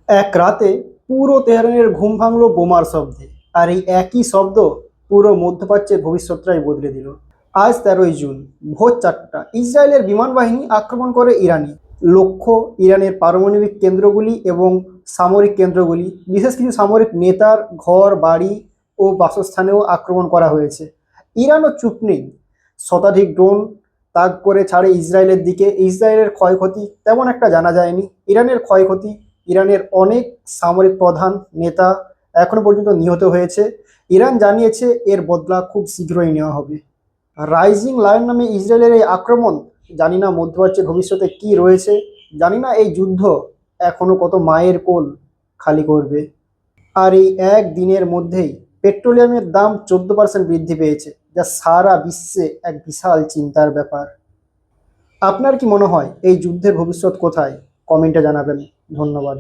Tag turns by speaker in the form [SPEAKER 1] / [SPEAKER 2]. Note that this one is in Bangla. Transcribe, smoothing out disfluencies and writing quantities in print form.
[SPEAKER 1] এক রাতে পুরো তেহরানের ঘুম ভাঙলো বোমার শব্দে। আর এই একই শব্দ পুরো মধ্যপ্রাচ্যের ভবিষ্যৎটাই বদলে দিল। আজ 13ই জুন ভোর 4টা ইসরায়েলের বিমান বাহিনী আক্রমণ করে ইরানি লক্ষ্য, ইরানের পারমাণবিক কেন্দ্রগুলি এবং সামরিক কেন্দ্রগুলি। বিশেষ কিছু সামরিক নেতার ঘর বাড়ি ও বাসস্থানেও আক্রমণ করা হয়েছে। ইরানও চুপ নেই, শতাধিক ড্রোন তাক করে ছাড়ে ইসরায়েলের দিকে। ইসরায়েলের ক্ষয়ক্ষতি তেমন একটা জানা যায়নি। ইরানের ক্ষয়ক্ষতি, ইরানের অনেক সামরিক প্রধান নেতা এখনো পর্যন্ত নিহত হয়েছে। ইরান জানিয়েছে এর বদলা খুব শীঘ্রই নেওয়া হবে। রাইজিং লায়ন নামে ইসরায়েলের এই আক্রমণ, জানি না মধ্যপ্রাচ্যের ভবিষ্যতে কি রয়েছে, জানি না এই যুদ্ধ এখনো কত মায়ের কোল খালি করবে। আর এই এক দিনের মধ্যেই পেট্রোলিয়ামের দাম 14% বৃদ্ধি পেয়েছে, যা সারা বিশ্বে এক বিশাল চিন্তার ব্যাপার। আপনার কি মনে হয় এই যুদ্ধের ভবিষ্যৎ কোথায়? কমেন্টে জানাবেন। ধন্যবাদ।